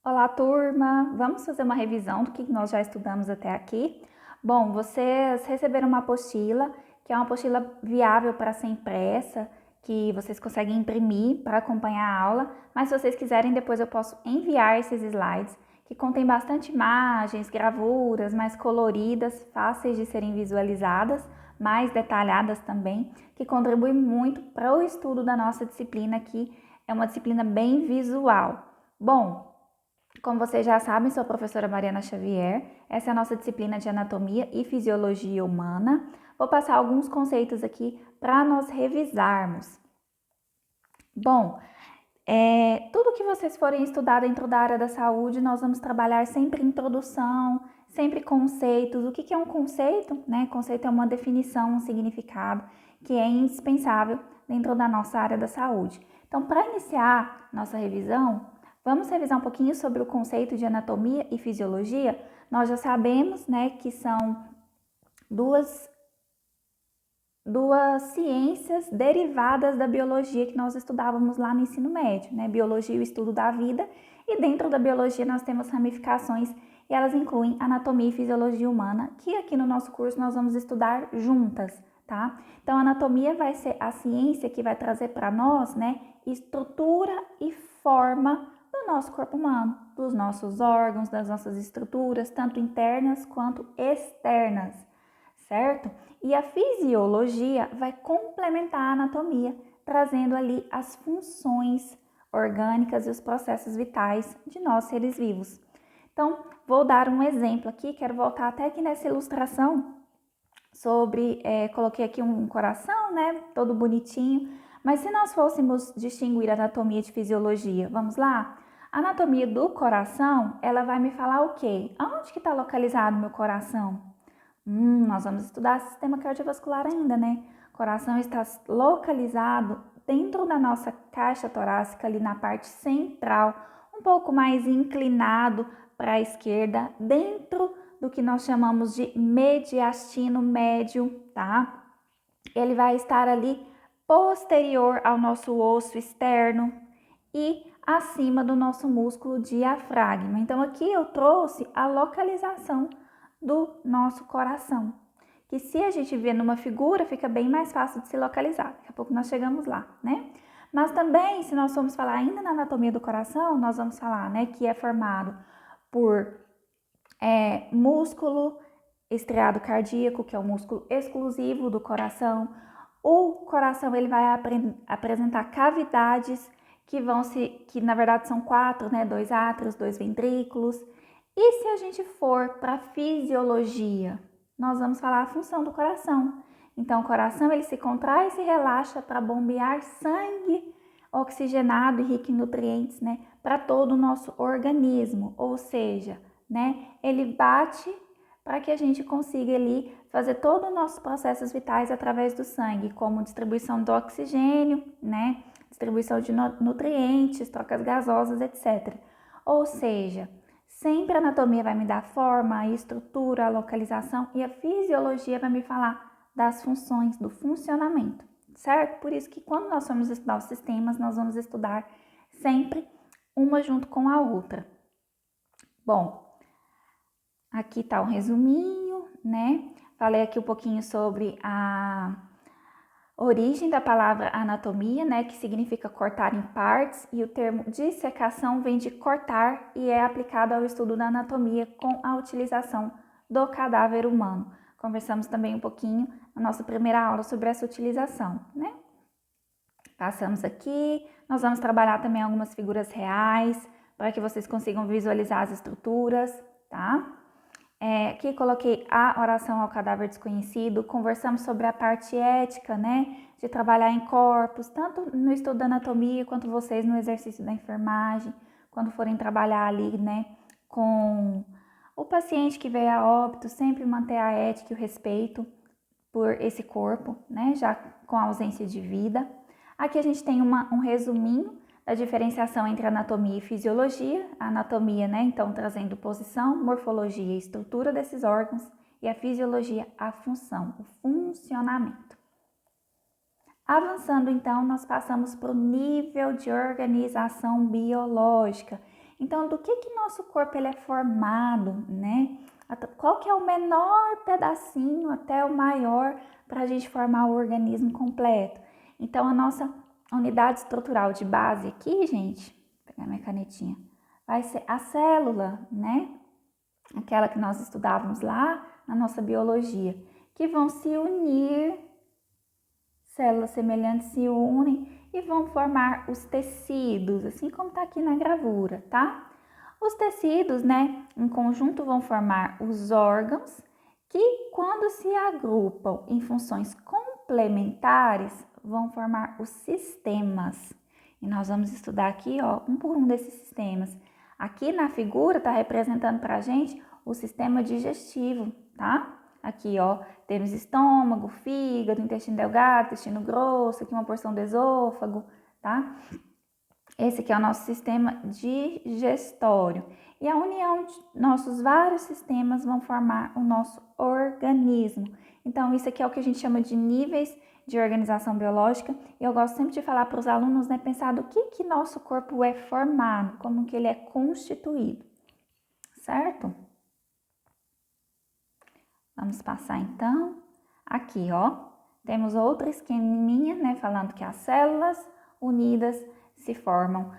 Olá, turma! Vamos fazer uma revisão do que nós já estudamos até aqui. Bom, vocês receberam uma apostila, que é uma apostila viável para ser impressa, que vocês conseguem imprimir para acompanhar a aula, mas se vocês quiserem, depois eu posso enviar esses slides, que contém bastante imagens, gravuras mais coloridas, fáceis de serem visualizadas, mais detalhadas também, que contribuem muito para o estudo da nossa disciplina, que é uma disciplina bem visual. Bom, como vocês já sabem, sou a professora Mariana Xavier. Essa é a nossa disciplina de Anatomia e Fisiologia Humana. Vou passar alguns conceitos aqui para nós revisarmos. Bom, tudo que vocês forem estudar dentro da área da saúde, nós vamos trabalhar sempre introdução, sempre conceitos. O que é um conceito? Conceito é uma definição, um significado que é indispensável dentro da nossa área da saúde. Então, para iniciar nossa revisão, vamos revisar um pouquinho sobre o conceito de anatomia e fisiologia. Nós já sabemos, que são duas ciências derivadas da biologia que nós estudávamos lá no ensino médio, Biologia e o estudo da vida, e dentro da biologia nós temos ramificações e elas incluem anatomia e fisiologia humana, que aqui no nosso curso nós vamos estudar juntas, tá? Então, a anatomia vai ser a ciência que vai trazer para nós, estrutura e forma do nosso corpo humano, dos nossos órgãos, das nossas estruturas, tanto internas quanto externas, certo? E a fisiologia vai complementar a anatomia, trazendo ali as funções orgânicas e os processos vitais de nós seres vivos. Então, vou dar um exemplo aqui, quero voltar até aqui nessa ilustração sobre, coloquei aqui um coração, todo bonitinho, mas se nós fôssemos distinguir anatomia de fisiologia, vamos lá? A anatomia do coração, ela vai me falar o quê? Aonde que está localizado meu coração? Nós vamos estudar sistema cardiovascular ainda, O coração está localizado dentro da nossa caixa torácica, ali na parte central, um pouco mais inclinado para a esquerda, dentro do que nós chamamos de mediastino médio, tá? Ele vai estar ali posterior ao nosso osso externo e acima do nosso músculo diafragma. Então, aqui eu trouxe a localização do nosso coração, que se a gente vê numa figura, fica bem mais fácil de se localizar. Daqui a pouco nós chegamos lá, Mas também, se nós formos falar ainda na anatomia do coração, nós vamos falar, que é formado por músculo estriado cardíaco, que é o músculo exclusivo do coração. O coração ele vai apresentar cavidades que na verdade são 4, 2 átrios, 2 ventrículos. E se a gente for para a fisiologia, nós vamos falar a função do coração. Então, o coração ele se contrai e se relaxa para bombear sangue oxigenado e rico em nutrientes, para todo o nosso organismo. Ou seja, ele bate para que a gente consiga ali fazer todos os nossos processos vitais através do sangue, como distribuição do oxigênio, distribuição de nutrientes, trocas gasosas, etc. Ou seja, sempre a anatomia vai me dar forma, a estrutura, a localização e a fisiologia vai me falar das funções, do funcionamento, certo? Por isso que quando nós formos estudar os sistemas, nós vamos estudar sempre uma junto com a outra. Bom, aqui está um resuminho, Falei aqui um pouquinho sobre a origem da palavra anatomia, que significa cortar em partes, e o termo dissecação vem de cortar e é aplicado ao estudo da anatomia com a utilização do cadáver humano. Conversamos também um pouquinho na nossa primeira aula sobre essa utilização, Passamos aqui, nós vamos trabalhar também algumas figuras reais para que vocês consigam visualizar as estruturas, tá? Aqui coloquei a oração ao cadáver desconhecido, conversamos sobre a parte ética, de trabalhar em corpos, tanto no estudo da anatomia, quanto vocês no exercício da enfermagem, quando forem trabalhar ali, com o paciente que veio a óbito, sempre manter a ética e o respeito por esse corpo, já com a ausência de vida. Aqui a gente tem um resuminho da diferenciação entre anatomia e fisiologia. A anatomia, então, trazendo posição, morfologia e estrutura desses órgãos, e a fisiologia, a função, o funcionamento. Avançando, então, nós passamos para o nível de organização biológica. Então, do que nosso corpo ele é formado, né? Qual que é o menor pedacinho até o maior para a gente formar o organismo completo? Então, a nossa unidade estrutural de base aqui, gente, vou pegar minha canetinha, vai ser a célula, né? Aquela que nós estudávamos lá na nossa biologia, que vão se unir, células semelhantes se unem e vão formar os tecidos, assim como está aqui na gravura, tá? Os tecidos, né, em conjunto vão formar os órgãos, que quando se agrupam em funções complementares, vão formar os sistemas. E nós vamos estudar aqui, ó, um por um desses sistemas. Aqui na figura está representando para a gente o sistema digestivo, tá? Aqui, ó, temos estômago, fígado, intestino delgado, intestino grosso, aqui uma porção do esôfago, tá? Esse aqui é o nosso sistema digestório. E a união de nossos vários sistemas vão formar o nosso organismo. Então, isso aqui é o que a gente chama de níveis de organização biológica. E eu gosto sempre de falar para os alunos, né, pensar do que nosso corpo é formado, como que ele é constituído, certo? Vamos passar então. Aqui, ó, temos outra esqueminha, né, falando que as células unidas se formam,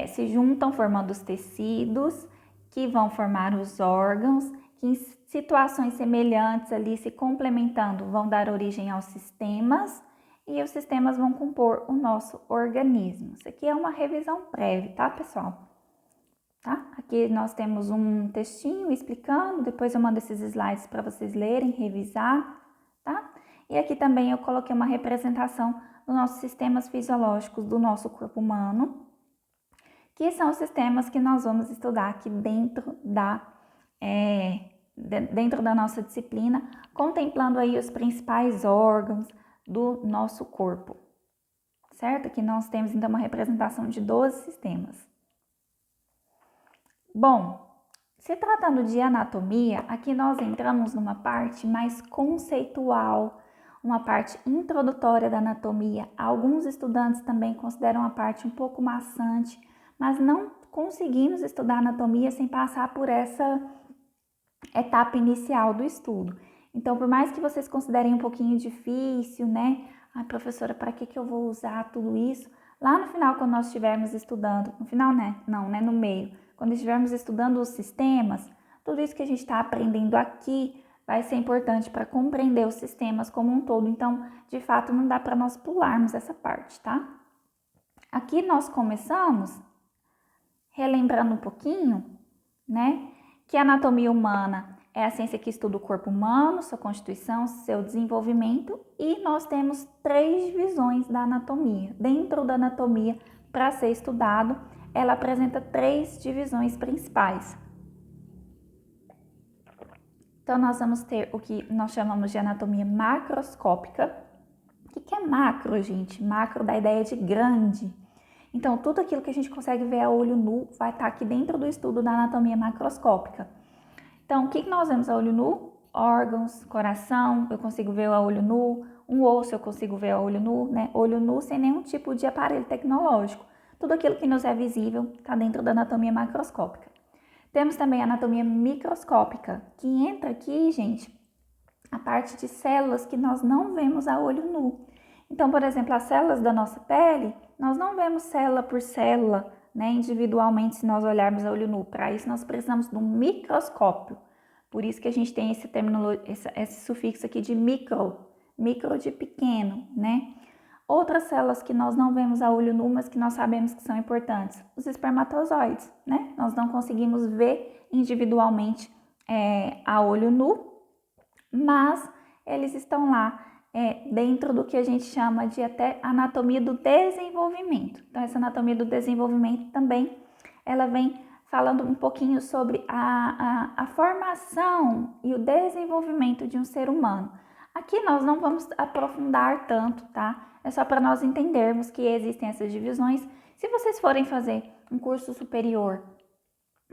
se juntam formando os tecidos, que vão formar os órgãos, que em situações semelhantes ali, se complementando, vão dar origem aos sistemas, e os sistemas vão compor o nosso organismo. Isso aqui é uma revisão prévia, tá, pessoal? Tá? Aqui nós temos um textinho explicando, depois eu mando esses slides para vocês lerem, revisar, tá? E aqui também eu coloquei uma representação dos nossos sistemas fisiológicos do nosso corpo humano, que são os sistemas que nós vamos estudar aqui dentro da nossa disciplina, contemplando aí os principais órgãos do nosso corpo, certo? Aqui nós temos então uma representação de 12 sistemas. Bom, se tratando de anatomia, aqui nós entramos numa parte mais conceitual, uma parte introdutória da anatomia. Alguns estudantes também consideram a parte um pouco maçante, mas não conseguimos estudar anatomia sem passar por essa etapa inicial do estudo. Então, por mais que vocês considerem um pouquinho difícil, né? Ai, professora, para que eu vou usar tudo isso? Lá no final, quando nós estivermos estudando, no final, né? Não, né? No meio. Quando estivermos estudando os sistemas, tudo isso que a gente está aprendendo aqui vai ser importante para compreender os sistemas como um todo. Então, de fato, não dá para nós pularmos essa parte, tá? Aqui nós começamos relembrando um pouquinho, né? Que a anatomia humana é a ciência que estuda o corpo humano, sua constituição, seu desenvolvimento, e nós temos 3 divisões da anatomia. Dentro da anatomia, para ser estudado, ela apresenta 3 divisões principais. Então, nós vamos ter o que nós chamamos de anatomia macroscópica. O que é macro, gente? Macro dá a ideia de grande. Então, tudo aquilo que a gente consegue ver a olho nu vai estar aqui dentro do estudo da anatomia macroscópica. Então, o que nós vemos a olho nu? Órgãos, coração, eu consigo ver a olho nu. Um osso eu consigo ver a olho nu, né? Olho nu sem nenhum tipo de aparelho tecnológico. Tudo aquilo que nos é visível está dentro da anatomia macroscópica. Temos também a anatomia microscópica, que entra aqui, gente, a parte de células que nós não vemos a olho nu. Então, por exemplo, as células da nossa pele, nós não vemos célula por célula, né, individualmente, se nós olharmos a olho nu. Para isso, nós precisamos de um microscópio. Por isso que a gente tem esse sufixo aqui de micro de pequeno, né? Outras células que nós não vemos a olho nu, mas que nós sabemos que são importantes, os espermatozoides, né? Nós não conseguimos ver individualmente a olho nu, mas eles estão lá dentro do que a gente chama de até anatomia do desenvolvimento. Então, essa anatomia do desenvolvimento também, ela vem falando um pouquinho sobre a formação e o desenvolvimento de um ser humano. Aqui nós não vamos aprofundar tanto, tá? É só para nós entendermos que existem essas divisões. Se vocês forem fazer um curso superior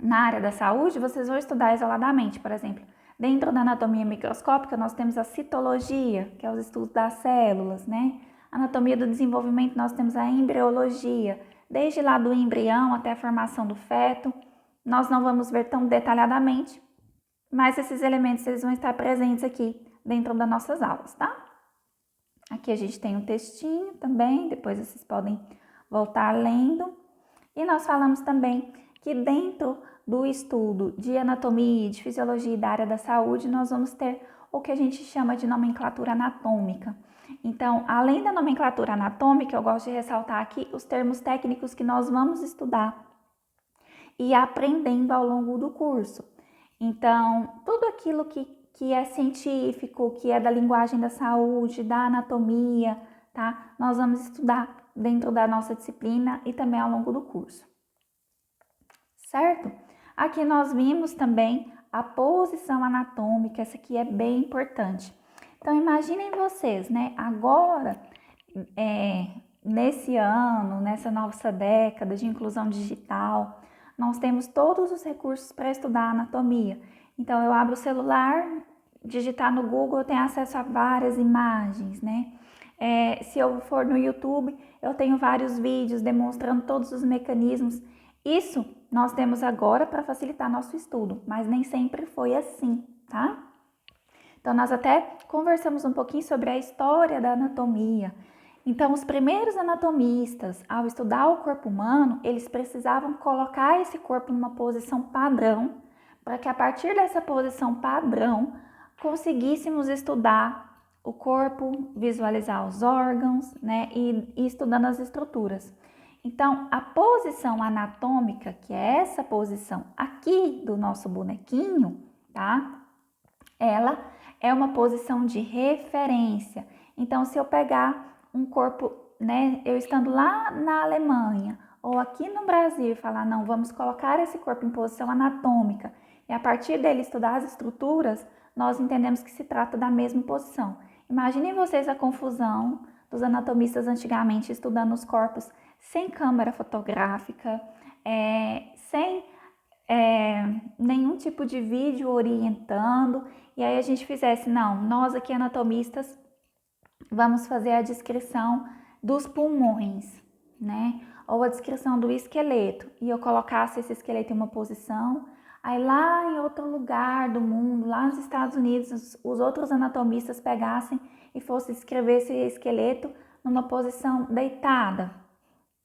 na área da saúde, vocês vão estudar isoladamente, por exemplo. Dentro da anatomia microscópica, nós temos a citologia, que é os estudos das células, né? Anatomia do desenvolvimento, nós temos a embriologia, desde lá do embrião até a formação do feto. nós não vamos ver tão detalhadamente, mas esses elementos eles vão estar presentes aqui dentro das nossas aulas, tá? Aqui a gente tem um textinho também, depois vocês podem voltar lendo. E nós falamos também que dentro do estudo de anatomia, de fisiologia e da área da saúde, nós vamos ter o que a gente chama de nomenclatura anatômica. Então, além da nomenclatura anatômica, eu gosto de ressaltar aqui os termos técnicos que nós vamos estudar e aprendendo ao longo do curso. Então, tudo aquilo que é científico, que é da linguagem da saúde, da anatomia, tá? Nós vamos estudar dentro da nossa disciplina e também ao longo do curso. Certo? Aqui nós vimos também a posição anatômica, essa aqui é bem importante. Então, imaginem vocês, né? Agora, nesse ano, nessa nossa década de inclusão digital, nós temos todos os recursos para estudar anatomia. Então, eu abro o celular, digitar no Google, eu tenho acesso a várias imagens, né? Se eu for no YouTube, eu tenho vários vídeos demonstrando todos os mecanismos. Isso nós temos agora para facilitar nosso estudo, mas nem sempre foi assim, tá? Então, nós até conversamos um pouquinho sobre a história da anatomia. Então, os primeiros anatomistas, ao estudar o corpo humano, eles precisavam colocar esse corpo numa posição padrão, para que a partir dessa posição padrão, conseguíssemos estudar o corpo, visualizar os órgãos, né, e estudando as estruturas. Então, a posição anatômica, que é essa posição aqui do nosso bonequinho, tá? Ela é uma posição de referência. Então, se eu pegar um corpo, né, eu estando lá na Alemanha ou aqui no Brasil e falar, não, vamos colocar esse corpo em posição anatômica e a partir dele estudar as estruturas, nós entendemos que se trata da mesma posição. Imaginem vocês a confusão dos anatomistas antigamente estudando os corpos sem câmera fotográfica, sem nenhum tipo de vídeo orientando, e aí a gente fizesse, não, nós aqui anatomistas vamos fazer a descrição dos pulmões, né? Ou a descrição do esqueleto, e eu colocasse esse esqueleto em uma posição, aí lá em outro lugar do mundo, lá nos Estados Unidos, os outros anatomistas pegassem e fossem descrever esse esqueleto numa posição deitada,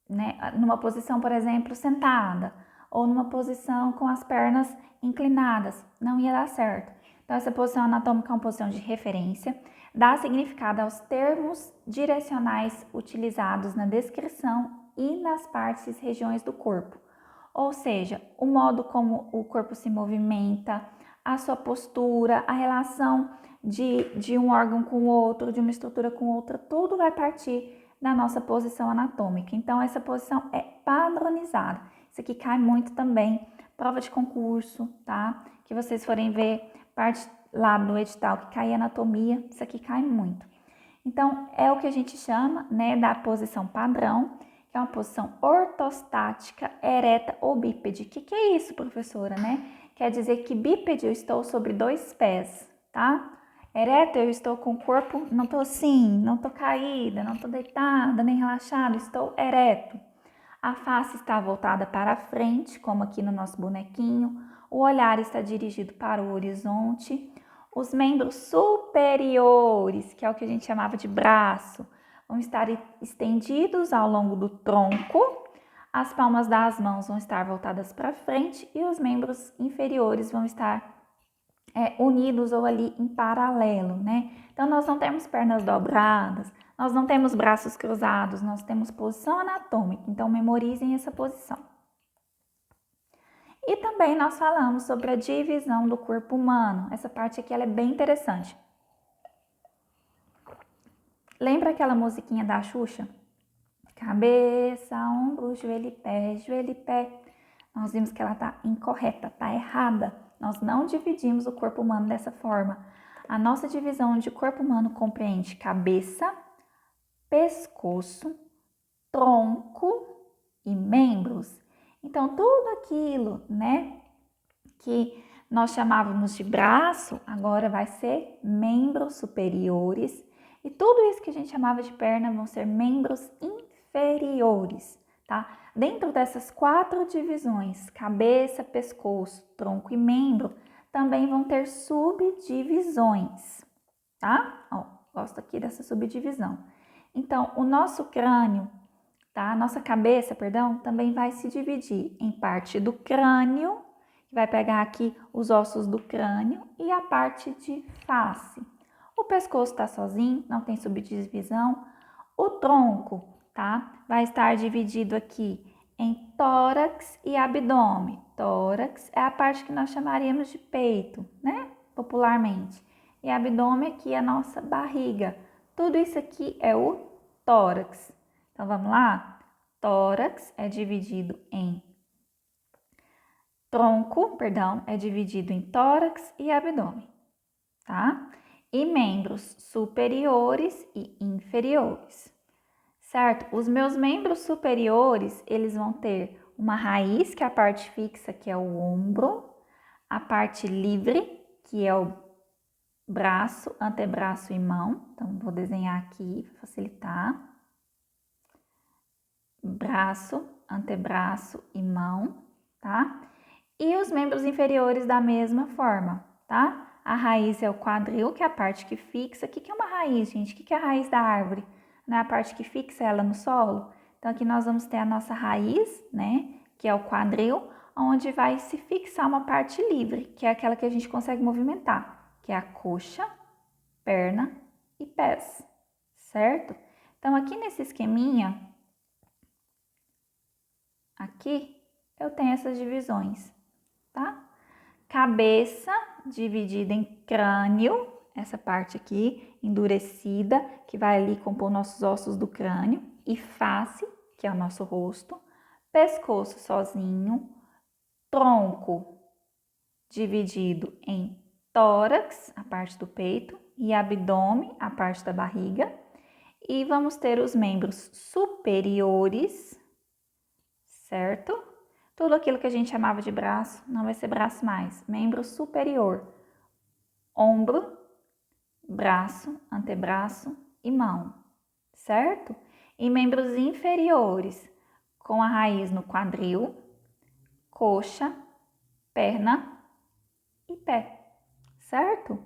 né? Numa posição, por exemplo, sentada, ou numa posição com as pernas inclinadas, não ia dar certo. Então, essa posição anatômica é uma posição de referência, dá significado aos termos direcionais utilizados na descrição e nas partes e regiões do corpo. Ou seja, o modo como o corpo se movimenta, a sua postura, a relação de um órgão com o outro, de uma estrutura com outra, tudo vai partir da nossa posição anatômica. Então, essa posição é padronizada. Isso aqui cai muito também, prova de concurso, tá? Que vocês forem ver parte lá no edital que cai anatomia, isso aqui cai muito. Então, é o que a gente chama, né, da posição padrão, que é uma posição ortostática, ereta ou bípede. O que é isso, professora, né? Quer dizer que bípede eu estou sobre dois pés, tá? Ereta eu estou com o corpo, não estou assim, não estou caída, não estou deitada, nem relaxada, estou ereto. A face está voltada para a frente, como aqui no nosso bonequinho. O olhar está dirigido para o horizonte. Os membros superiores, que é o que a gente chamava de braço, vão estar estendidos ao longo do tronco. As palmas das mãos vão estar voltadas para frente e os membros inferiores vão estar unidos ou ali em paralelo, né? Então, nós não temos pernas dobradas, nós não temos braços cruzados, nós temos posição anatômica. Então, memorizem essa posição. E também nós falamos sobre a divisão do corpo humano. Essa parte aqui ela é bem interessante. Lembra aquela musiquinha da Xuxa? Cabeça, ombro, joelho e pé, joelho e pé. Nós vimos que ela está incorreta, está errada. Nós não dividimos o corpo humano dessa forma. A nossa divisão de corpo humano compreende cabeça, pescoço, tronco e membros. Então, tudo aquilo, né, que nós chamávamos de braço, agora vai ser membros superiores. E tudo isso que a gente chamava de perna vão ser membros inferiores, tá? Dentro dessas 4 divisões, cabeça, pescoço, tronco e membro, também vão ter subdivisões, tá? Ó, gosto aqui dessa subdivisão. Então, o nosso crânio, tá? A nossa cabeça, perdão, também vai se dividir em parte do crânio, que vai pegar aqui os ossos do crânio, e a parte de face. O pescoço está sozinho, não tem subdivisão. O tronco, tá? Vai estar dividido aqui em tórax e abdômen. Tórax é a parte que nós chamaríamos de peito, né? Popularmente. E abdômen aqui é a nossa barriga. Tudo isso aqui é o tórax. Então, vamos lá? Tórax é dividido em tronco, perdão, é dividido em tórax e abdômen, tá? E membros superiores e inferiores, certo? Os meus membros superiores, eles vão ter uma raiz, que é a parte fixa, que é o ombro, a parte livre, que é o braço, antebraço e mão. Então, vou desenhar aqui para facilitar. Braço, antebraço e mão, tá? E os membros inferiores da mesma forma, tá? A raiz é o quadril, que é a parte que fixa. O que é uma raiz, gente? O que é a raiz da árvore? Não é a parte que fixa ela no solo? Então, aqui nós vamos ter a nossa raiz, né? Que é o quadril, onde vai se fixar uma parte livre, que é aquela que a gente consegue movimentar, que é a coxa, perna e pés, certo? Então, aqui nesse esqueminha, aqui eu tenho essas divisões, tá? Cabeça dividida em crânio, essa parte aqui endurecida, que vai ali compor nossos ossos do crânio, e face, que é o nosso rosto, pescoço sozinho, tronco dividido em tórax, a parte do peito, e abdômen, a parte da barriga, e vamos ter os membros superiores, certo? Tudo aquilo que a gente chamava de braço não vai ser braço mais. Membro superior, ombro, braço, antebraço e mão, certo? E membros inferiores, com a raiz no quadril, coxa, perna e pé, certo?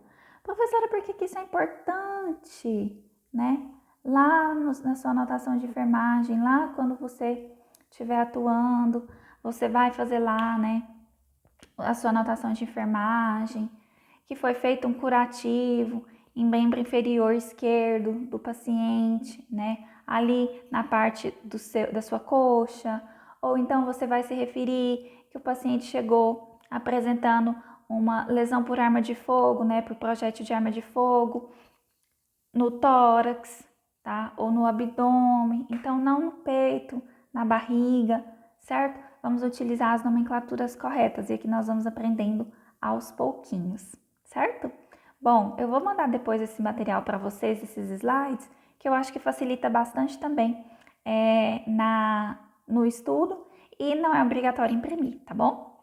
Professora, por que isso é importante, né? Lá na sua anotação de enfermagem, lá quando você estiver atuando, você vai fazer lá, né, a sua anotação de enfermagem, que foi feito um curativo em membro inferior esquerdo do paciente, né, ali na parte da sua coxa, ou então você vai se referir que o paciente chegou apresentando uma lesão por arma de fogo, né, por projétil de arma de fogo, no tórax, tá, ou no abdômen, então não no peito, na barriga, certo? Vamos utilizar as nomenclaturas corretas e aqui nós vamos aprendendo aos pouquinhos, certo? Bom, eu vou mandar depois esse material para vocês, esses slides, que eu acho que facilita bastante também no estudo e não é obrigatório imprimir, tá bom?